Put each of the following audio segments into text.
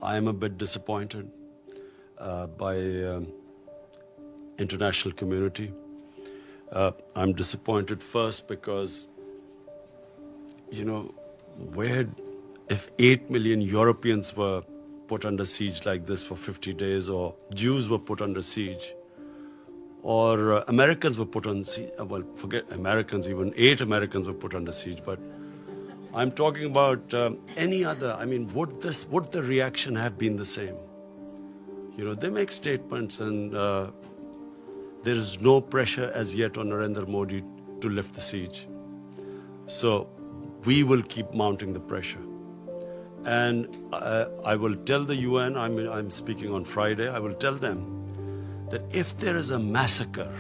I am a bit disappointed by international community. I'm disappointed first because, if 8 million Europeans were put under siege like this for 50 days, or Jews were put under siege, or Americans were put on siege, well, forget Americans, even 8 Americans were put under siege, but I'm talking about any other. I mean, would the reaction have been the same? They make statements and there is no pressure as yet on Narendra Modi to lift the siege. So we will keep mounting the pressure. And I will tell the UN, I'm speaking on Friday, I will tell them that if there is a massacre,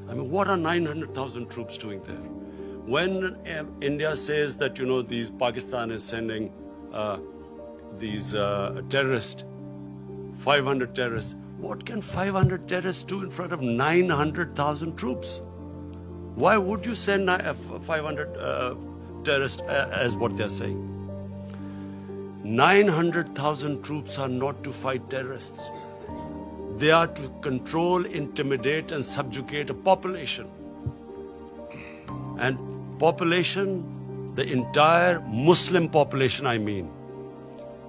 what are 900,000 troops doing there? When India says that, these Pakistan is sending these terrorists, 500 terrorists, what can 500 terrorists do in front of 900,000 troops? Why would you send 500 terrorists as what they're saying? 900,000 troops are not to fight terrorists. They are to control, intimidate and subjugate a population. And population, the entire Muslim population, I mean.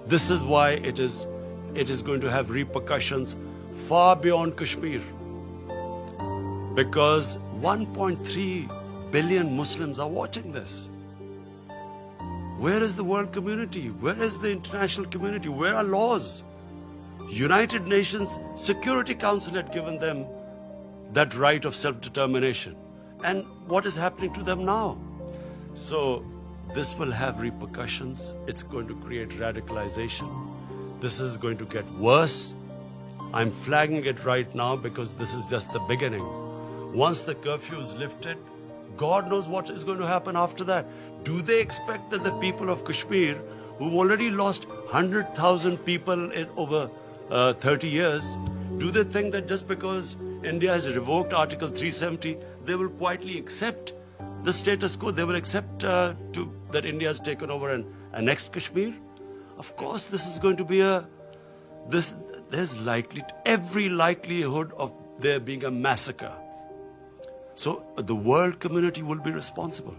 This is why it is going to have repercussions far beyond Kashmir. Because 1.3 billion Muslims are watching this. Where is the world community? Where is the international community? Where are laws? United Nations Security Council had given them that right of self-determination. And what is happening to them now? So this will have repercussions. It's going to create radicalization. This is going to get worse. I'm flagging it right now because this is just the beginning. Once the curfew is lifted, God knows what is going to happen after that. Do they expect that the people of Kashmir, who've already lost 100,000 people in over 30 years, do they think that just because India has revoked Article 370, they will quietly accept the status quo? They will accept that India has taken over and annexed Kashmir? Of course, this is going to be there's every likelihood of there being a massacre. So the world community will be responsible.